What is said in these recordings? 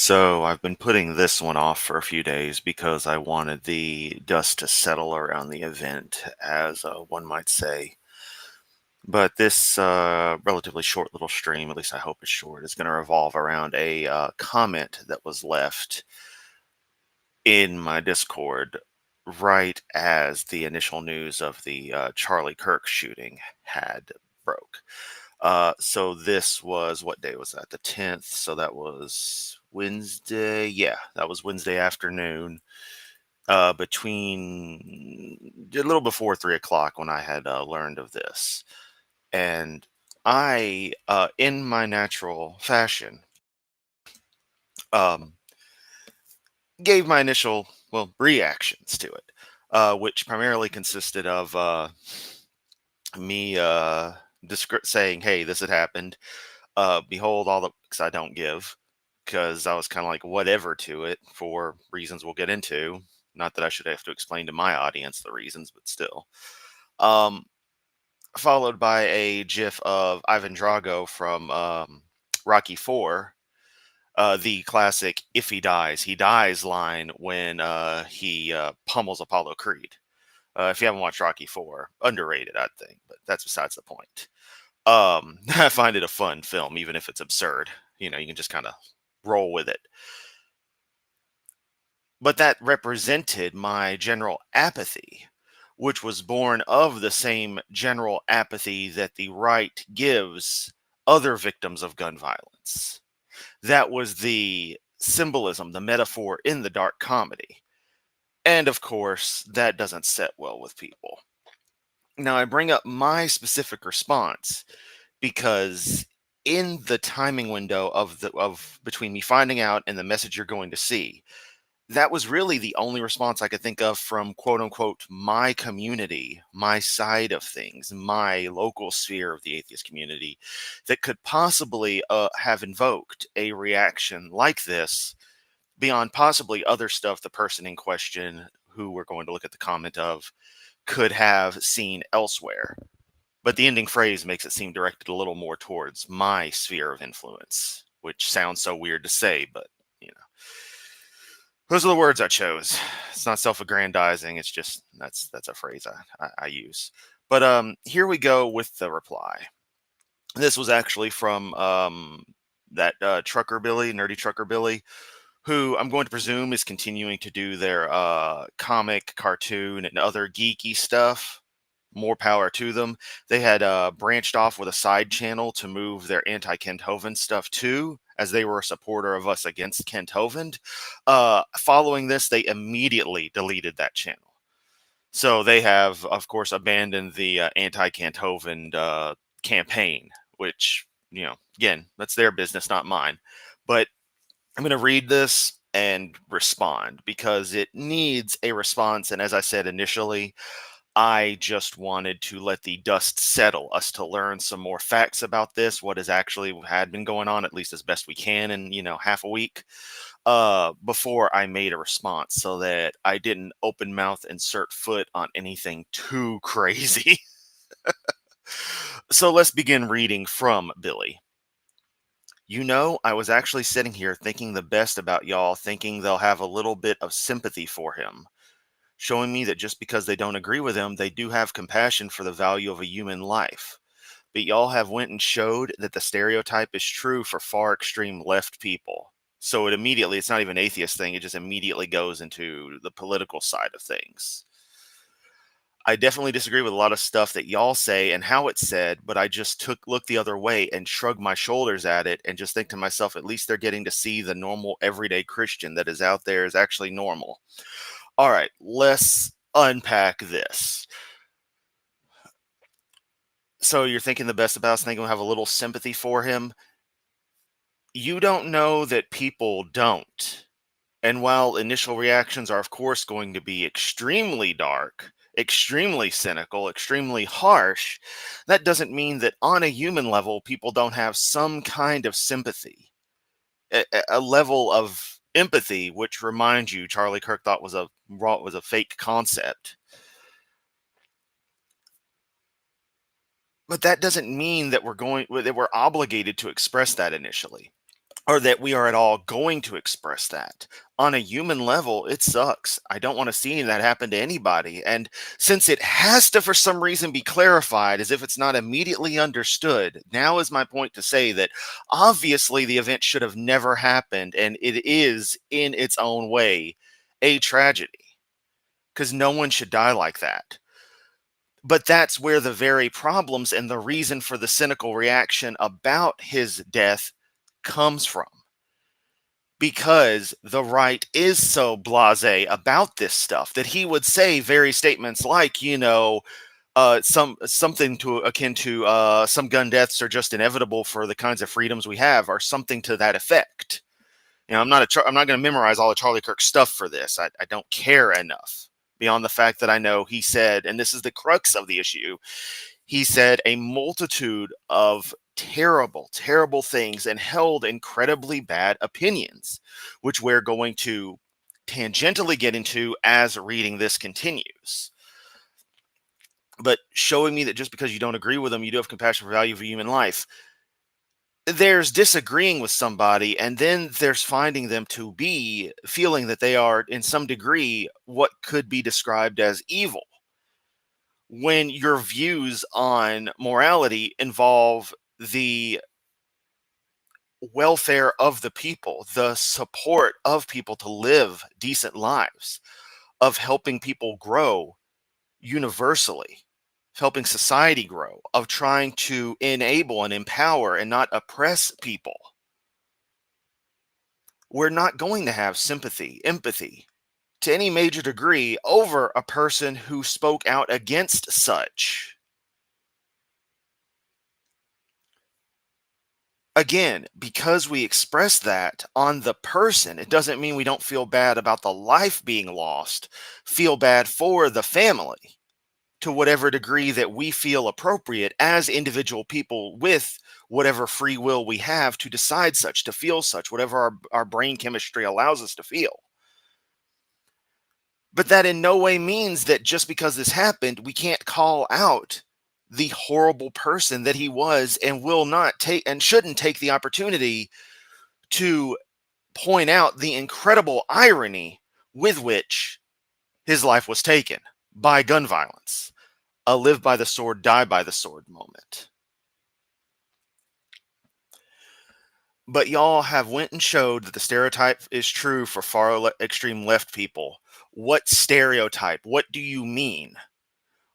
So I've been putting this one off for a few days because I wanted the dust to settle around the event, as one might say. But this relatively short little stream, at least I hope it's short, is going to revolve around a comment that was left in my Discord right as the initial news of the Charlie Kirk shooting had broke. So this was, what day was that? The 10th. So that was Wednesday. Yeah, that was Wednesday afternoon. Between a little before 3 o'clock when I had learned of this. And I, in my natural fashion, um, gave my initial, well, reactions to it, which primarily consisted of me saying, hey, this had happened. Behold all the, because I don't give, because I was kind of like whatever to it for reasons we'll get into. Not that I should have to explain to my audience the reasons, but still. Um, Followed by a GIF of Ivan Drago from Rocky Four, the classic "If he dies" line when he pummels Apollo Creed. If you haven't watched Rocky Four, underrated, I think, but that's besides the point. I find it a fun film, even if it's absurd. You can just kind of roll with it. But that represented my general apathy, which was born of the same general apathy that the right gives other victims of gun violence. That was the symbolism, the metaphor in the dark comedy. And of course, that doesn't set well with people. Now, I bring up my specific response because in the timing window of between me finding out and the message you're going to see, that was really the only response I could think of from quote unquote my community, my side of things, my local sphere of the atheist community that could possibly have invoked a reaction like this beyond possibly other stuff the person in question, who we're going to look at the comment of, could have seen elsewhere. But the ending phrase makes it seem directed a little more towards my sphere of influence, which sounds so weird to say, but you know, those are the words I chose. It's not self-aggrandizing. It's just that's a phrase I use. But here we go with the reply. This was actually from that Trucker Billy, Nerdy Trucker Billy, who I'm going to presume is continuing to do their comic, cartoon, and other geeky stuff. More power to them. They had branched off with a side channel to move their anti-Kent Hovind stuff too, as they were a supporter of us against Kent Hovind. Following this, they immediately deleted that channel. So they have, of course, abandoned the anti-Kent Hovind campaign, which, again, that's their business, not mine. But I'm going to read this and respond because it needs a response. And as I said initially, I just wanted to let the dust settle, us to learn some more facts about this, what has actually had been going on, at least as best we can in, half a week, before I made a response so that I didn't open mouth insert foot on anything too crazy. So let's begin reading from Billy. I was actually sitting here thinking the best about y'all, thinking they'll have a little bit of sympathy for him, showing me that just because they don't agree with him, they do have compassion for the value of a human life. But y'all have went and showed that the stereotype is true for far extreme left people. So it's not even an atheist thing, it just immediately goes into the political side of things. I definitely disagree with a lot of stuff that y'all say and how it's said, but I just look the other way and shrug my shoulders at it and just think to myself, at least they're getting to see the normal everyday Christian that is out there is actually normal. All right, let's unpack this. So you're thinking the best about us, thinking we'll have a little sympathy for him. You don't know that people don't. And while initial reactions are, of course, going to be extremely dark, extremely cynical, extremely harsh, that doesn't mean that on a human level, people don't have some kind of sympathy, a level of empathy, which reminds you, Charlie Kirk thought was a fake concept. But that doesn't mean that we're obligated to express that initially. or that we are at all going to express that. On a human level, it sucks. I don't want to see that happen to anybody. And since it has to, for some reason, be clarified as if it's not immediately understood, now is my point to say that obviously the event should have never happened. And it is, in its own way, a tragedy because no one should die like that. But that's where the very problems and the reason for the cynical reaction about his death comes from, because the right is so blasé about this stuff that he would say very statements like, something to akin to some gun deaths are just inevitable for the kinds of freedoms we have, or something to that effect. I'm not going to memorize all of Charlie Kirk's stuff for this. I don't care enough beyond the fact that I know he said, and this is the crux of the issue, he said a multitude of terrible, terrible things and held incredibly bad opinions, which we're going to tangentially get into as reading this continues. But showing me that just because you don't agree with them, you do have compassion for value for human life. There's disagreeing with somebody, and then there's finding them to be feeling that they are, in some degree, what could be described as evil, when your views on morality involve the welfare of the people, the support of people to live decent lives, of helping people grow universally, helping society grow, of trying to enable and empower and not oppress people. We're not going to have sympathy, empathy to any major degree over a person who spoke out against such. Again, because we express that on the person, it doesn't mean we don't feel bad about the life being lost, feel bad for the family to whatever degree that we feel appropriate as individual people with whatever free will we have to decide such, to feel such, whatever our brain chemistry allows us to feel. But that in no way means that just because this happened, we can't call out the horrible person that he was, and will not take and shouldn't take the opportunity to point out the incredible irony with which his life was taken by gun violence. A live by the sword, die by the sword moment. But y'all have went and showed that the stereotype is true for extreme left people. What stereotype? What do you mean?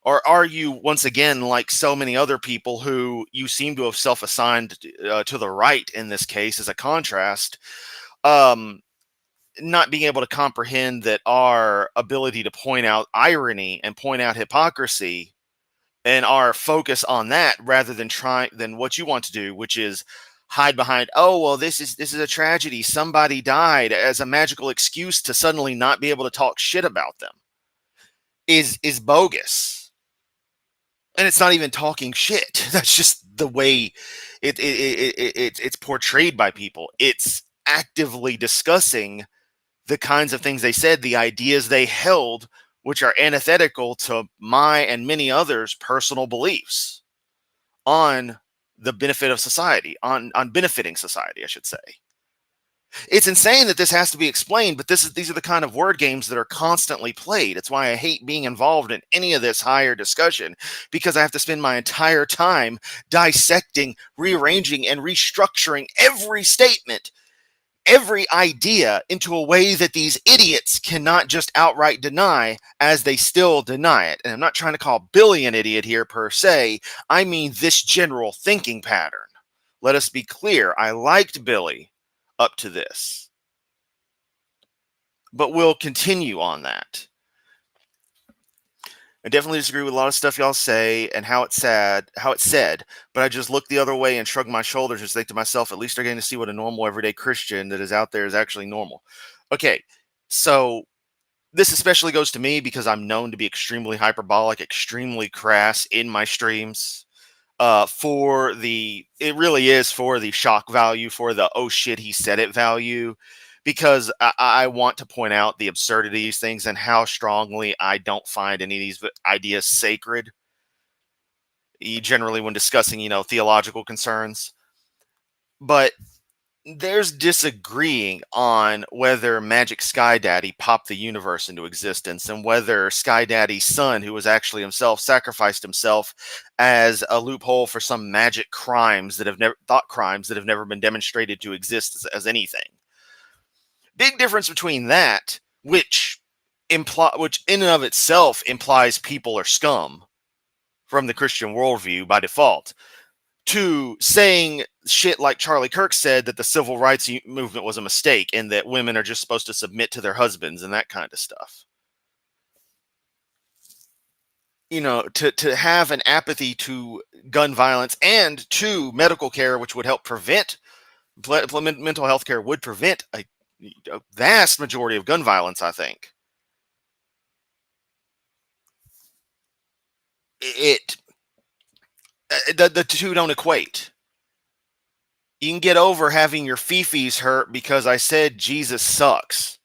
Or are you, once again, like so many other people who you seem to have self-assigned to the right in this case as a contrast, um, not being able to comprehend that our ability to point out irony and point out hypocrisy, and our focus on that rather than what you want to do, which is hide behind, oh well, this is a tragedy, somebody died, as a magical excuse to suddenly not be able to talk shit about them, is bogus. And it's not even talking shit. That's just the way it's portrayed by people. It's actively discussing the kinds of things they said, the ideas they held, which are antithetical to my and many others' personal beliefs on the benefit of society, on benefiting society, I should say. It's insane that this has to be explained, but these are the kind of word games that are constantly played. It's why I hate being involved in any of this higher discussion, because I have to spend my entire time dissecting, rearranging, and restructuring every statement, every idea into a way that these idiots cannot just outright deny, as they still deny it. And I'm not trying to call Billy an idiot here per se. I mean this general thinking pattern. Let us be clear. I liked Billy up to this, but we'll continue on that. I definitely disagree with a lot of stuff y'all say and how it's said, but I just look the other way and shrug my shoulders and think to myself, at least they're getting to see what a normal everyday Christian that is out there is actually normal. Okay, so this especially goes to me because I'm known to be extremely hyperbolic, extremely crass in my streams. It really is for the shock value, for the oh shit he said it value, because I want to point out the absurdity of these things and how strongly I don't find any of these ideas sacred. Generally, when discussing theological concerns, but There's disagreeing on whether Magic Sky Daddy popped the universe into existence and whether Sky Daddy's son, who was actually himself, sacrificed himself as a loophole for some magic crimes that have never thought crimes that have never been demonstrated to exist as anything. Big difference between that, which in and of itself implies people are scum from the Christian worldview by default, to saying shit like Charlie Kirk said, that the civil rights movement was a mistake and that women are just supposed to submit to their husbands and that kind of stuff. To have an apathy to gun violence and to medical care, which would help prevent mental health care, would prevent a vast majority of gun violence, I think. The two don't equate. You can get over having your fifis hurt because I said Jesus sucks.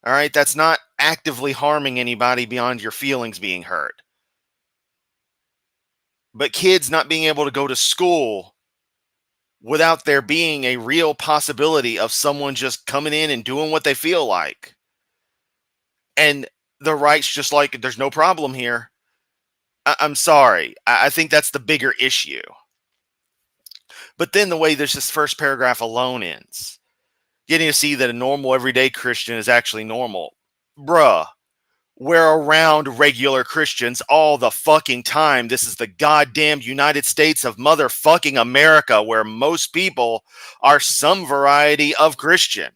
All right, that's not actively harming anybody beyond your feelings being hurt. But kids not being able to go to school without there being a real possibility of someone just coming in and doing what they feel like. And the right's just like, there's no problem here. I'm sorry. I think that's the bigger issue. But then the way this first paragraph alone ends, getting to see that a normal everyday Christian is actually normal. Bruh, we're around regular Christians all the fucking time. This is the goddamn United States of motherfucking America, where most people are some variety of Christian.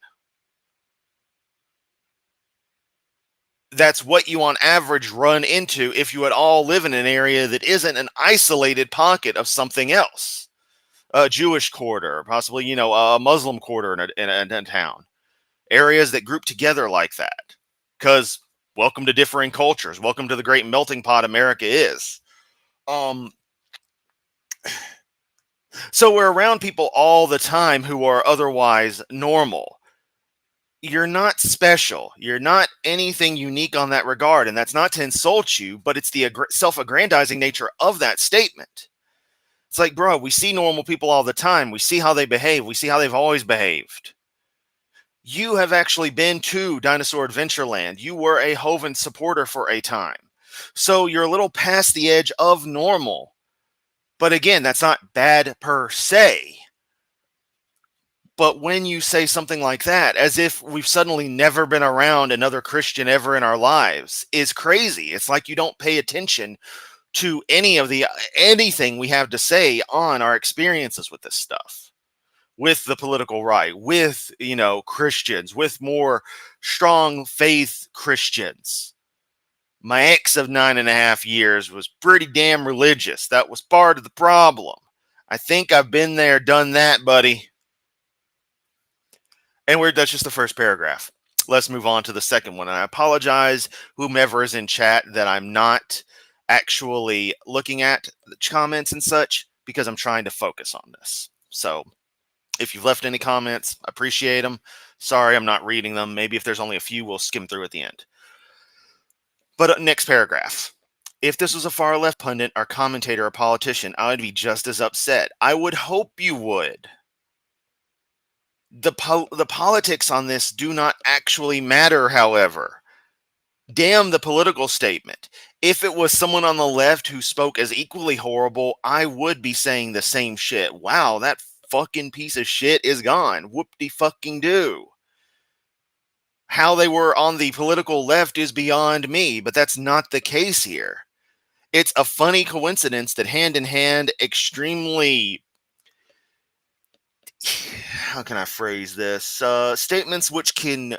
That's what you on average run into if you at all live in an area that isn't an isolated pocket of something else. A Jewish quarter, possibly, a Muslim quarter in a town. Areas that group together like that. Because welcome to differing cultures. Welcome to the great melting pot America is. So we're around people all the time who are otherwise normal. You're not special. You're not anything unique on that regard. And that's not to insult you, but it's the self-aggrandizing nature of that statement. It's like, bro, we see normal people all the time. We see how they behave. We see how they've always behaved. You have actually been to Dinosaur Adventureland. You were a Hovind supporter for a time. So you're a little past the edge of normal. But again, that's not bad per se. But when you say something like that, as if we've suddenly never been around another Christian ever in our lives, is crazy. It's like you don't pay attention to anything we have to say on our experiences with this stuff, with the political right, with Christians, with more strong faith Christians. My ex of 9.5 years was pretty damn religious. That was part of the problem. I think I've been there, done that, buddy. And that's just the first paragraph. Let's move on to the second one. And I apologize, whomever is in chat, that I'm not actually looking at the comments and such, because I'm trying to focus on this. So if you've left any comments, I appreciate them. Sorry, I'm not reading them. Maybe if there's only a few, we'll skim through at the end. But next paragraph. If this was a far left pundit or commentator or politician, I would be just as upset. I would hope you would. The politics on this do not actually matter, however. Damn the political statement. If it was someone on the left who spoke as equally horrible, I would be saying the same shit. Wow, that fucking piece of shit is gone. Whoop-de-fucking-do. How they were on the political left is beyond me, but that's not the case here. It's a funny coincidence that hand in hand, extremely, how can I phrase this? Statements which can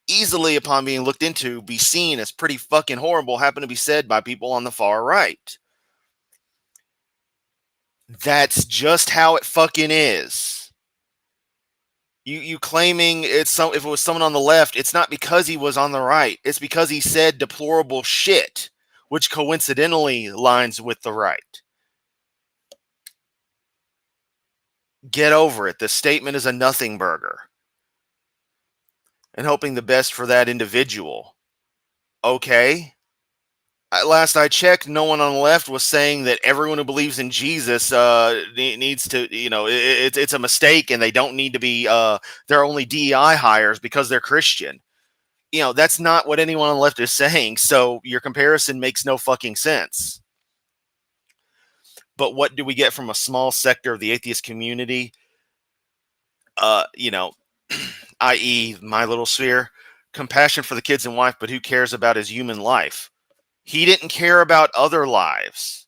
easily, upon being looked into, be seen as pretty fucking horrible happen to be said by people on the far right. That's just how it fucking is. You claiming if it was someone on the left, it's not because he was on the right. It's because he said deplorable shit, which coincidentally lines with the right. Get over it. The statement is a nothing burger. And hoping the best for that individual. Okay? Last I checked, no one on the left was saying that everyone who believes in Jesus needs to, it's a mistake and they don't need to be, they're only DEI hires because they're Christian. That's not what anyone on the left is saying. So your comparison makes no fucking sense. But what do we get from a small sector of the atheist community? You know, i.e., my little sphere, compassion for the kids and wife, but who cares about his human life? He didn't care about other lives.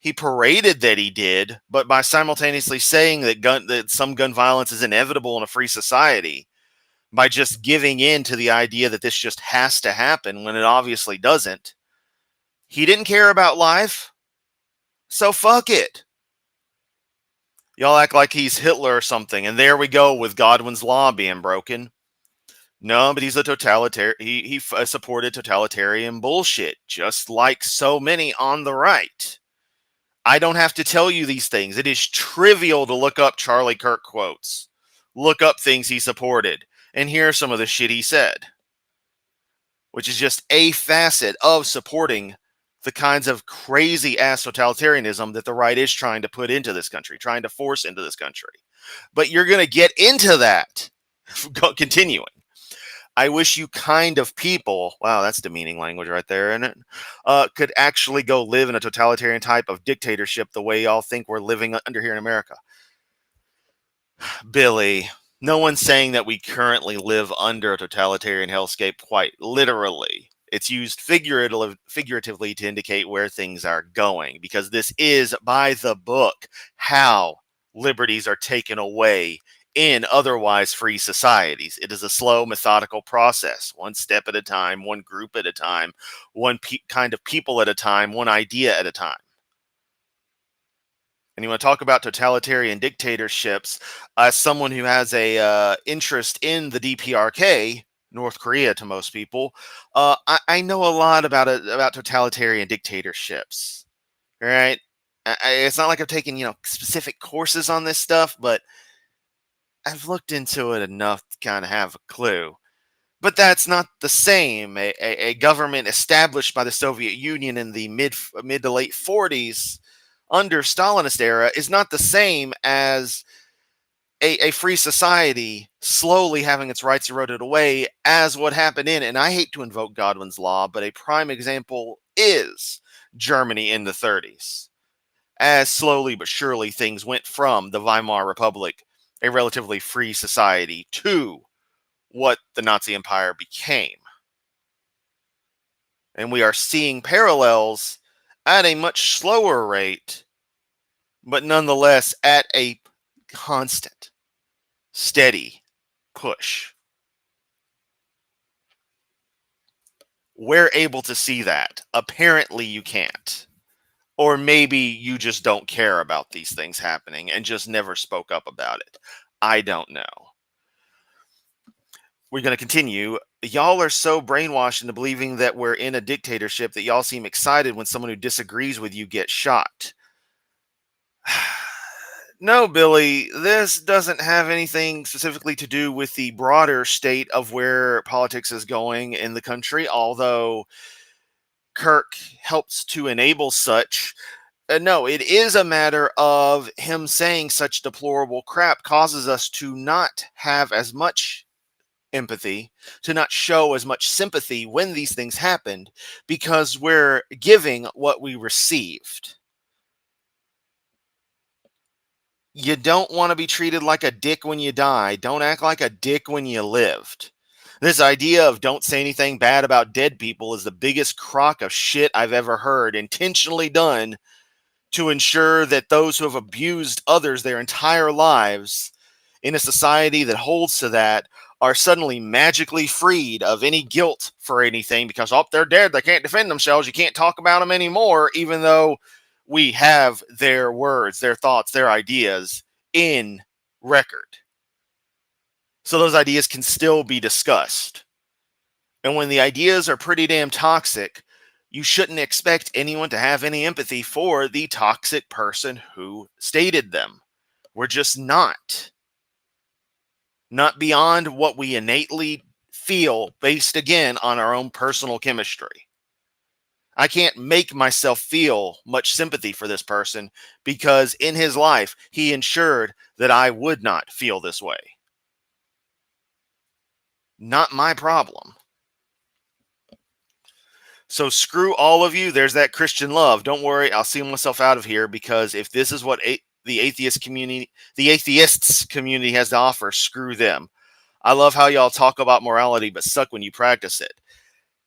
He paraded that he did, but by simultaneously saying that some gun violence is inevitable in a free society, by just giving in to the idea that this just has to happen when it obviously doesn't, he didn't care about life. So fuck it. Y'all act like he's Hitler or something, and there we go with Godwin's law being broken. No, but he's a totalitarian. He supported totalitarian bullshit, just like so many on the right. I don't have to tell you these things. It is trivial to look up Charlie Kirk quotes, look up things he supported, and hear some of the shit he said, which is just a facet of supporting the kinds of crazy ass totalitarianism that the right is trying to put into this country, trying to force into this country. But you're going to get into that. Continuing. I wish you kind of people, wow, that's demeaning language right there, isn't it? Could actually go live in a totalitarian type of dictatorship the way y'all think we're living under here in America. Billy, no one's saying that we currently live under a totalitarian hellscape quite literally. It's used figuratively to indicate where things are going, because this is, by the book, how liberties are taken away in otherwise free societies. It is a slow, methodical process, one step at a time, one group at a time, one kind of people at a time, one idea at a time. And you want to talk about totalitarian dictatorships, as someone who has a interest in the DPRK, North Korea to most people, I know a lot about totalitarian dictatorships. Right? It's not like I've taken specific courses on this stuff, but I've looked into it enough to kind of have a clue. But that's not the same. A government established by the Soviet Union in the mid to late 40s under Stalinist era is not the same as a free society slowly having its rights eroded away as what happened in, and I hate to invoke Godwin's law, but a prime example is Germany in the 30s. As slowly but surely things went from the Weimar Republic, a relatively free society, to what the Nazi Empire became. And we are seeing parallels at a much slower rate, but nonetheless at a constant, steady push. We're able to see that. Apparently you can't. Or maybe you just don't care about these things happening and just never spoke up about it. I don't know. We're going to continue. Y'all are so brainwashed into believing that we're in a dictatorship that y'all seem excited when someone who disagrees with you gets shot. No, Billy, this doesn't have anything specifically to do with the broader state of where politics is going in the country, although Kirk helps to enable such. No, it is a matter of him saying such deplorable crap causes us to not have as much empathy, to not show as much sympathy when these things happened, because we're giving what we received. You don't want to be treated like a dick when you die. Don't act like a dick when you lived. This idea of don't say anything bad about dead people is the biggest crock of shit I've ever heard, intentionally done to ensure that those who have abused others their entire lives in a society that holds to that are suddenly magically freed of any guilt for anything because, oh, they're dead. They can't defend themselves. You can't talk about them anymore, even though we have their words, their thoughts, their ideas in record. So those ideas can still be discussed. And when the ideas are pretty damn toxic, you shouldn't expect anyone to have any empathy for the toxic person who stated them. We're just not. Not beyond what we innately feel based, again, on our own personal chemistry. I can't make myself feel much sympathy for this person because in his life, he ensured that I would not feel this way. Not my problem. So screw all of you. There's that Christian love. Don't worry, I'll seal myself out of here because if this is what the atheists community has to offer, screw them. I love how y'all talk about morality but suck when you practice it.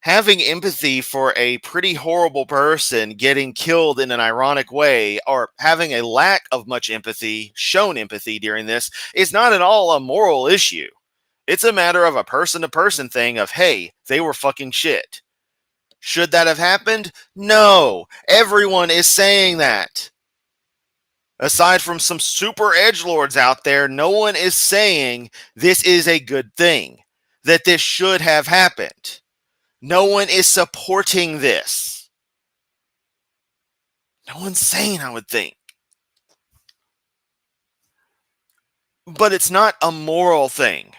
Having empathy for a pretty horrible person getting killed in an ironic way, or having a lack of much empathy, shown empathy during this, is not at all a moral issue. It's a matter of a person to person thing of, hey, they were fucking shit. Should that have happened? No. Everyone is saying that. Aside from some super edgelords out there, no one is saying this is a good thing, that this should have happened. No one is supporting this. No one's saying, I would think. But it's not a moral thing.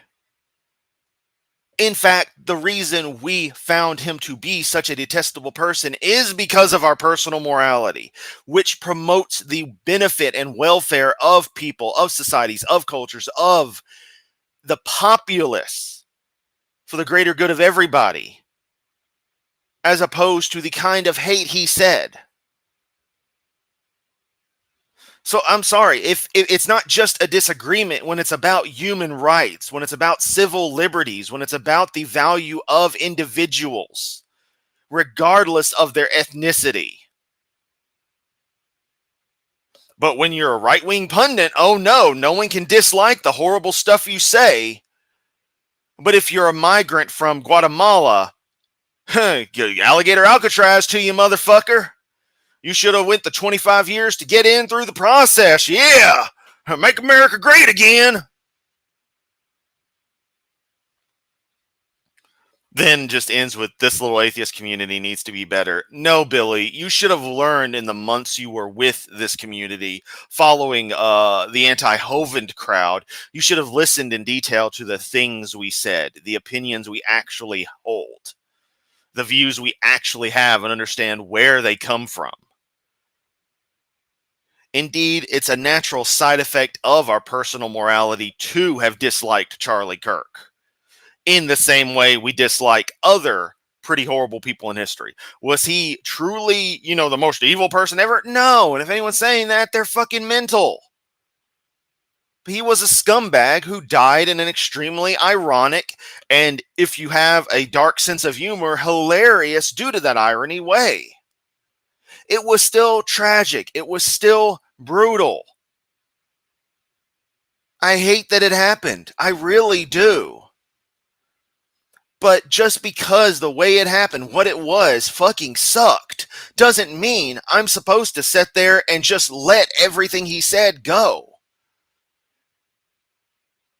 In fact, the reason we found him to be such a detestable person is because of our personal morality, which promotes the benefit and welfare of people, of societies, of cultures, of the populace, for the greater good of everybody, as opposed to the kind of hate he said. So I'm sorry, if it's not just a disagreement when it's about human rights, when it's about civil liberties, when it's about the value of individuals, regardless of their ethnicity. But when you're a right-wing pundit, oh no one can dislike the horrible stuff you say. But if you're a migrant from Guatemala, alligator Alcatraz to you, motherfucker. You should have went the 25 years to get in through the process. Yeah. Make America great again. Then just ends with this little atheist community needs to be better. No, Billy, you should have learned in the months you were with this community following the anti-Hovind crowd. You should have listened in detail to the things we said, the opinions we actually hold, the views we actually have, and understand where they come from. Indeed, it's a natural side effect of our personal morality to have disliked Charlie Kirk in the same way we dislike other pretty horrible people in history. Was he truly, the most evil person ever? No. And if anyone's saying that, they're fucking mental. He was a scumbag who died in an extremely ironic, and if you have a dark sense of humor, hilarious due to that irony way. It was still tragic. It was still brutal. I hate that it happened. I really do. But just because the way it happened, what it was, fucking sucked, doesn't mean I'm supposed to sit there and just let everything he said go.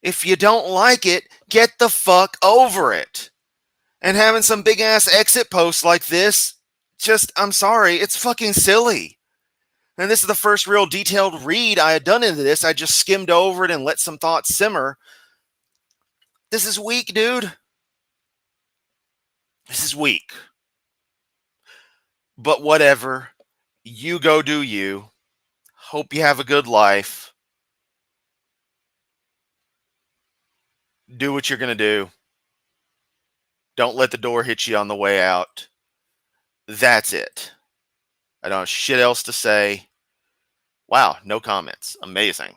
If you don't like it, get the fuck over it. And having some big ass exit posts like this, I'm sorry, it's fucking silly. And this is the first real detailed read I had done into this. I just skimmed over it and let some thoughts simmer. This is weak, dude. This is weak. But whatever. You go do you. Hope you have a good life. Do what you're going to do. Don't let the door hit you on the way out. That's it. I don't have shit else to say. Wow, no comments. Amazing.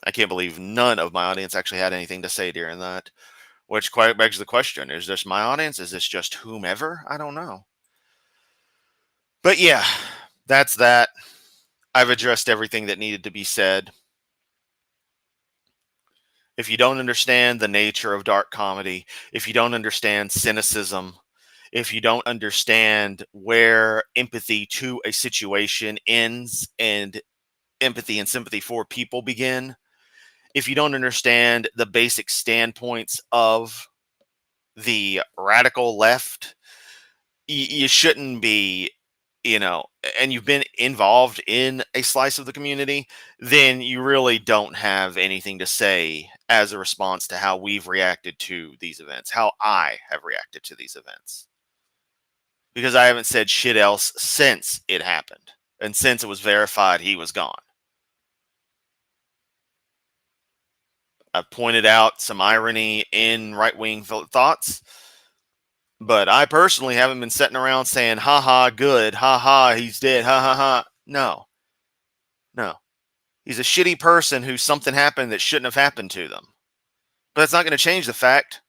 I can't believe none of my audience actually had anything to say during that. Which quite begs the question, is this my audience? Is this just whomever? I don't know. But yeah, that's that. I've addressed everything that needed to be said. If you don't understand the nature of dark comedy, if you don't understand cynicism, if you don't understand where empathy to a situation ends and empathy and sympathy for people begin, if you don't understand the basic standpoints of the radical left, you shouldn't be, and you've been involved in a slice of the community, then you really don't have anything to say as a response to how we've reacted to these events, how I have reacted to these events. because I haven't said shit else since it happened. And since it was verified he was gone. I've pointed out some irony in right wing thoughts, but I personally haven't been sitting around saying, ha ha, good, ha ha, he's dead, ha ha ha. No, no. He's a shitty person who something happened that shouldn't have happened to them. But that's not going to change the fact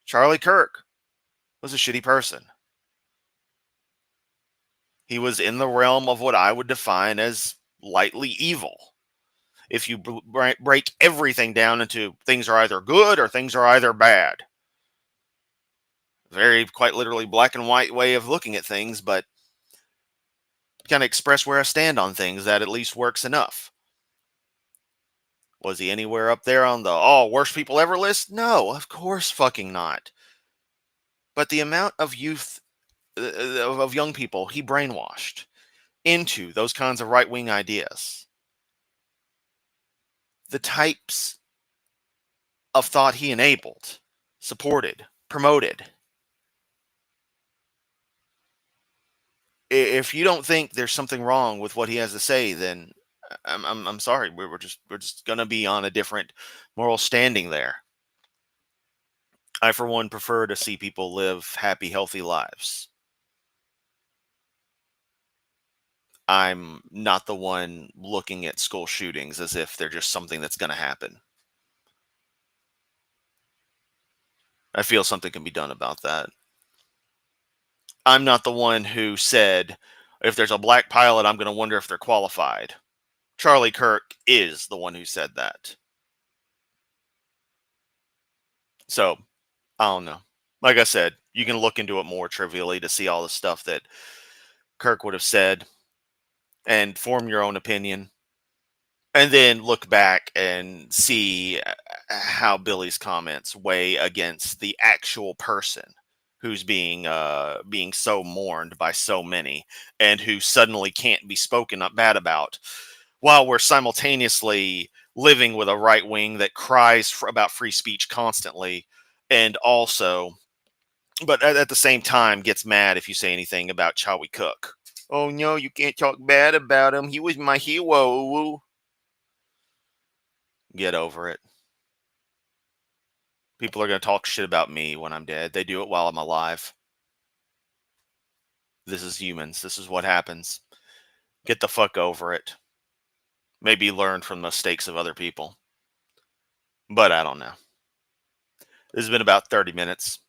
Charlie Kirk was a shitty person. He was in the realm of what I would define as lightly evil. If you break everything down into things are either good or things are either bad. Very, quite literally, black and white way of looking at things, but kind of express where I stand on things that at least works enough. Was he anywhere up there on the worst people ever list? No, of course fucking not. But the amount of youth, of young people he brainwashed into those kinds of right wing ideas, the types of thought he enabled, supported, promoted. If you don't think there's something wrong with what he has to say, then I'm sorry. We're just gonna be on a different moral standing there. I, for one, prefer to see people live happy, healthy lives. I'm not the one looking at school shootings as if they're just something that's going to happen. I feel something can be done about that. I'm not the one who said, if there's a black pilot, I'm going to wonder if they're qualified. Charlie Kirk is the one who said that. So, I don't know. Like I said, you can look into it more trivially to see all the stuff that Kirk would have said and form your own opinion. And then look back and see how Billy's comments weigh against the actual person who's being so mourned by so many and who suddenly can't be spoken up bad about, while we're simultaneously living with a right wing that cries about free speech constantly, and also, but at the same time, gets mad if you say anything about Charlie Cook. Oh no, you can't talk bad about him. He was my hero. Get over it. People are going to talk shit about me when I'm dead. They do it while I'm alive. This is humans. This is what happens. Get the fuck over it. Maybe learn from the mistakes of other people. But I don't know. This has been about 30 minutes.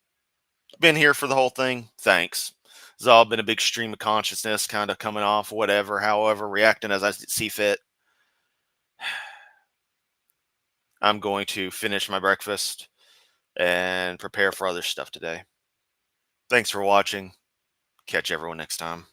Been here for the whole thing. Thanks. It's all been a big stream of consciousness kind of coming off, whatever, however, reacting as I see fit. I'm going to finish my breakfast and prepare for other stuff today. Thanks for watching. Catch everyone next time.